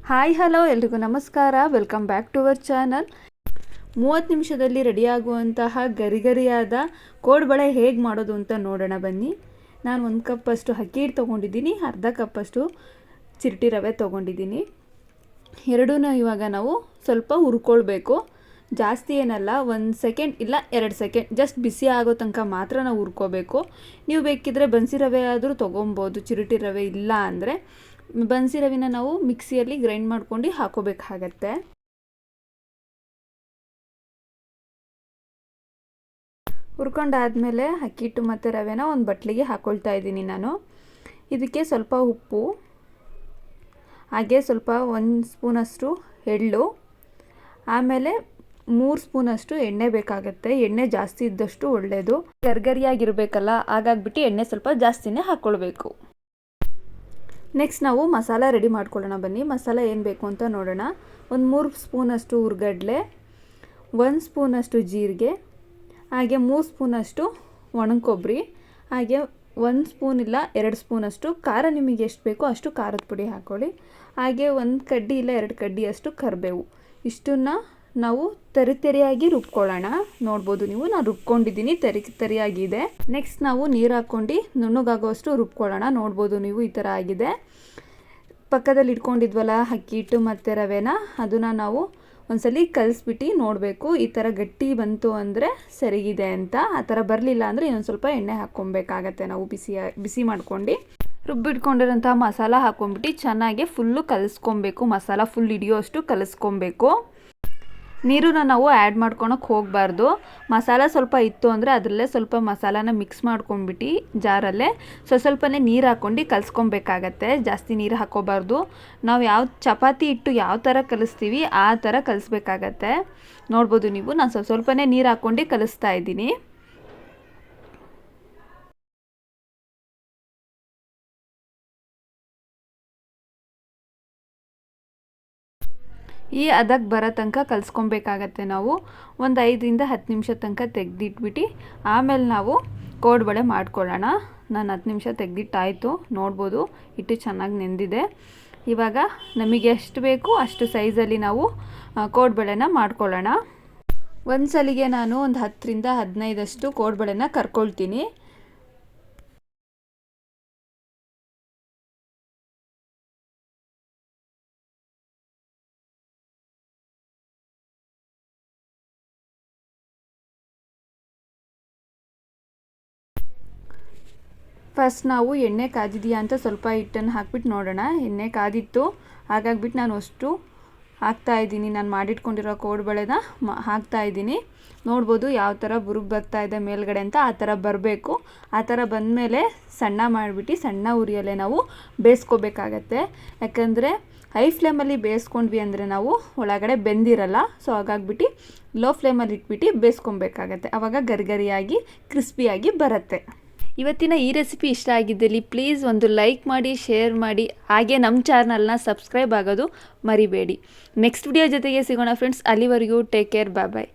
Hi hello ಎಲ್ರಿಗೂ ನಮಸ್ಕಾರ. Welcome back to our channel. 30 ನಿಮಿಷದಲ್ಲಿ ರೆಡಿಯಾಗುವಂತಹ ಗರಿಗರಿಯಾದ ಕೋಡ್ಬಳೆ ಹೇಗೆ ಮಾಡೋದು ಅಂತ ನೋಡೋಣ ಬನ್ನಿ. ನಾನು 1 ಕಪ್ಪಷ್ಟು ಅಕ್ಕಿ ಹಿಟ್ಟು ತೊಗೊಂಡಿದ್ದೀನಿ, ಅರ್ಧ ಕಪ್ಪಷ್ಟು ಚಿರಟಿ ರವೆ ತೊಗೊಂಡಿದ್ದೀನಿ. ಎರಡೂ ಇವಾಗ ನಾವು ಸ್ವಲ್ಪ ಹುರ್ಕೊಳ್ಬೇಕು. ಜಾಸ್ತಿ ಏನಲ್ಲ, 1 ಸೆಕೆಂಡ್ ಇಲ್ಲ 2 ಸೆಕೆಂಡ್ ಜಸ್ಟ್ ಬಿಸಿ ಆಗೋ ತನಕ ಮಾತ್ರ ನಾವು ಹುರ್ಕೋಬೇಕು. ನೀವು ಬೇಕಿದ್ದರೆ ಬನ್ಸಿ ರವೆ ಆದರೂ ತೊಗೊಬೋದು, ಚಿರಟಿ ರವೆ ಇಲ್ಲ ಅಂದರೆ. ಬನ್ಸಿ ರವೆನ ನಾವು ಮಿಕ್ಸಿಯಲ್ಲಿ ಗ್ರೈಂಡ್ ಮಾಡ್ಕೊಂಡು ಹಾಕೋಬೇಕಾಗತ್ತೆ. ಹುರ್ಕೊಂಡಾದಮೇಲೆ ಅಕ್ಕಿ ಹಿಟ್ಟು ಮತ್ತು ರವೆನ ಒಂದು ಬಟ್ಲಿಗೆ ಹಾಕ್ಕೊಳ್ತಾ ಇದ್ದೀನಿ ನಾನು. ಇದಕ್ಕೆ ಸ್ವಲ್ಪ ಉಪ್ಪು, ಹಾಗೆ ಸ್ವಲ್ಪ 1 ಸ್ಪೂನಷ್ಟು ಎಳ್ಳು, ಆಮೇಲೆ 3 ಸ್ಪೂನಷ್ಟು ಎಣ್ಣೆ ಬೇಕಾಗುತ್ತೆ. ಎಣ್ಣೆ ಜಾಸ್ತಿ ಇದ್ದಷ್ಟು ಒಳ್ಳೆಯದು. ಗರ್ಗರಿಯಾಗಿರಬೇಕಲ್ಲ, ಹಾಗಾಗ್ಬಿಟ್ಟು ಎಣ್ಣೆ ಸ್ವಲ್ಪ ಜಾಸ್ತಿನೇ ಹಾಕ್ಕೊಳ್ಬೇಕು. ನೆಕ್ಸ್ಟ್ ನಾವು ಮಸಾಲ ರೆಡಿ ಮಾಡ್ಕೊಳ್ಳೋಣ ಬನ್ನಿ. ಮಸಾಲ ಏನು ಬೇಕು ಅಂತ ನೋಡೋಣ. ಒಂದು 3 ಸ್ಪೂನಷ್ಟು ಹುರ್ಗಡ್ಲೆ, 1 ಸ್ಪೂನಷ್ಟು ಜೀರಿಗೆ, ಹಾಗೆ 3 ಸ್ಪೂನಷ್ಟು ಒಣಕೊಬ್ಬರಿ, ಹಾಗೆ 1 ಸ್ಪೂನ್ ಇಲ್ಲ 2 ಸ್ಪೂನಷ್ಟು ಖಾರ, ನಿಮಗೆ ಎಷ್ಟು ಬೇಕೋ ಅಷ್ಟು ಖಾರದ ಪುಡಿ ಹಾಕ್ಕೊಳ್ಳಿ. ಹಾಗೆ 1 ಕಡ್ಡಿ ಇಲ್ಲ 2 ಕಡ್ಡಿಯಷ್ಟು ಕರಿಬೇವು. ಇಷ್ಟನ್ನು ನಾವು ತರಿಯಾಗಿ ರುಬ್ಕೊಳ್ಳೋಣ. ನೋಡ್ಬೋದು ನೀವು, ನಾನು ರುಬ್ಕೊಂಡಿದ್ದೀನಿ, ತರಿಯಾಗಿದೆ. ನೆಕ್ಸ್ಟ್ ನಾವು ನೀರು ಹಾಕ್ಕೊಂಡು ನುಣ್ಣಗಾಗುವಷ್ಟು ರುಬ್ಕೊಳ್ಳೋಣ. ನೋಡ್ಬೋದು ನೀವು, ಈ ಥರ ಆಗಿದೆ. ಪಕ್ಕದಲ್ಲಿ ಇಟ್ಕೊಂಡಿದ್ವಲ್ಲ ಅಕ್ಕಿ ಹಿಟ್ಟು ಮತ್ತು ರವೆನ, ಅದನ್ನು ನಾವು ಒಂದ್ಸಲಿ ಕಲಿಸ್ಬಿಟ್ಟು ನೋಡಬೇಕು. ಈ ಥರ ಗಟ್ಟಿ ಬಂತು ಅಂದರೆ ಸರಿಗಿದೆ ಅಂತ. ಆ ಥರ ಬರಲಿಲ್ಲ ಅಂದರೆ ಇನ್ನೊಂದು ಸ್ವಲ್ಪ ಎಣ್ಣೆ ಹಾಕ್ಕೊಬೇಕಾಗತ್ತೆ. ನಾವು ಬಿಸಿ ಮಾಡ್ಕೊಂಡು ರುಬ್ಬಿಟ್ಕೊಂಡಿರೋಂಥ ಮಸಾಲ ಹಾಕ್ಕೊಂಬಿಟ್ಟು ಚೆನ್ನಾಗಿ ಫುಲ್ಲು ಕಲಿಸ್ಕೊಬೇಕು. ಮಸಾಲ ಫುಲ್ ಹಿಡಿಯೋಷ್ಟು ಕಲಿಸ್ಕೊಬೇಕು. ನೀರನ್ನ ನಾವು ಆ್ಯಡ್ ಮಾಡ್ಕೊಳಕ್ಕೆ ಹೋಗಬಾರ್ದು. ಮಸಾಲ ಸ್ವಲ್ಪ ಇತ್ತು ಅಂದರೆ ಅದರಲ್ಲೇ ಸ್ವಲ್ಪ ಮಸಾಲಾನ ಮಿಕ್ಸ್ ಮಾಡ್ಕೊಂಡ್ಬಿಟ್ಟು ಜಾರಲ್ಲೇ ಸ್ವಲ್ಪನೇ ನೀರು ಹಾಕ್ಕೊಂಡು ಕಲಿಸ್ಕೊಬೇಕಾಗತ್ತೆ. ಜಾಸ್ತಿ ನೀರು ಹಾಕ್ಕೋಬಾರ್ದು. ನಾವು ಯಾವ ಚಪಾತಿ ಹಿಟ್ಟು ಯಾವ ಥರ ಕಲಿಸ್ತೀವಿ ಆ ಥರ ಕಲಿಸ್ಬೇಕಾಗತ್ತೆ. ನೋಡ್ಬೋದು ನೀವು, ನಾನು ಸ್ವಲ್ಪನೇ ನೀರು ಹಾಕ್ಕೊಂಡು ಕಲಿಸ್ತಾ ಇದ್ದೀನಿ. ಈ ಅದಕ್ಕೆ ಬರೋ ತನಕ ಕಲಿಸ್ಕೊಬೇಕಾಗತ್ತೆ. ನಾವು ಒಂದು 5ರಿಂದ 10 ನಿಮಿಷ ತನಕ ತೆಗೆದಿಟ್ಬಿಟ್ಟು ಆಮೇಲೆ ನಾವು ಕೋಡ್ಬಳೆ ಮಾಡ್ಕೊಳ್ಳೋಣ. ನಾನು 10 ನಿಮಿಷ ತೆಗೆದಿಟ್ಟಾಯಿತು. ನೋಡ್ಬೋದು, ಹಿಟ್ಟು ಚೆನ್ನಾಗಿ ನೆಂದಿದೆ. ಇವಾಗ ನಮಗೆ ಎಷ್ಟು ಬೇಕು ಅಷ್ಟು ಸೈಜಲ್ಲಿ ನಾವು ಕೋಡ್ಬಳೆನ ಮಾಡ್ಕೊಳ್ಳೋಣ. ಒಂದು ಸಲಿಗೆ ನಾನು ಒಂದು 10ರಿಂದ 15 ಕೋಡ್ಬಳೆನ ಕರ್ಕೊಳ್ತೀನಿ. ಫಸ್ಟ್ ನಾವು ಎಣ್ಣೆ ಕಾದಿದೆಯಾ ಅಂತ ಸ್ವಲ್ಪ ಹಿಟ್ಟನ್ನು ಹಾಕ್ಬಿಟ್ಟು ನೋಡೋಣ. ಎಣ್ಣೆ ಕಾದಿತ್ತು, ಹಾಗಾಗ್ಬಿಟ್ಟು ನಾನು ಅಷ್ಟು ಹಾಕ್ತಾಯಿದ್ದೀನಿ. ನಾನು ಮಾಡಿಟ್ಕೊಂಡಿರೋ ಕೋಡ್ಬಳೆನ ಹಾಕ್ತಾಯಿದ್ದೀನಿ. ನೋಡ್ಬೋದು ಯಾವ ಥರ ಬುರುಗು ಬರ್ತಾಯಿದೆ ಮೇಲ್ಗಡೆ ಅಂತ. ಆ ಥರ ಬರಬೇಕು. ಆ ಥರ ಬಂದಮೇಲೆ ಸಣ್ಣ ಮಾಡಿಬಿಟ್ಟು ಸಣ್ಣ ಉರಿಯಲ್ಲೇ ನಾವು ಬೇಯಿಸ್ಕೋಬೇಕಾಗತ್ತೆ. ಯಾಕಂದರೆ ಹೈ ಫ್ಲೇಮಲ್ಲಿ ಬೇಯಿಸ್ಕೊಂಡ್ವಿ ಅಂದರೆ ನಾವು ಒಳಗಡೆ ಬೆಂದಿರಲ್ಲ. ಸೊ ಹಾಗಾಗ್ಬಿಟ್ಟು ಲೋ ಫ್ಲೇಮಲ್ಲಿ ಇಟ್ಬಿಟ್ಟು ಬೇಯಿಸ್ಕೊಬೇಕಾಗತ್ತೆ. ಆವಾಗ ಗರಿಗರಿಯಾಗಿ ಕ್ರಿಸ್ಪಿಯಾಗಿ ಬರುತ್ತೆ. ಇವತ್ತಿನ ಈ ರೆಸಿಪಿ ಇಷ್ಟ ಆಗಿದ್ದಲ್ಲಿ ಪ್ಲೀಸ್ ಒಂದು ಲೈಕ್ ಮಾಡಿ, ಶೇರ್ ಮಾಡಿ, ಹಾಗೆ ನಮ್ಮ ಚಾನಲ್ನ ಸಬ್ಸ್ಕ್ರೈಬ್ ಆಗೋದು ಮರಿಬೇಡಿ. ನೆಕ್ಸ್ಟ್ ವಿಡಿಯೋ ಜೊತೆಗೆ ಸಿಗೋಣ ಫ್ರೆಂಡ್ಸ್. ಅಲ್ಲಿವರೆಗೂ ಟೇಕ್ ಕೇರ್, ಬಾಯ್ ಬಾಯ್.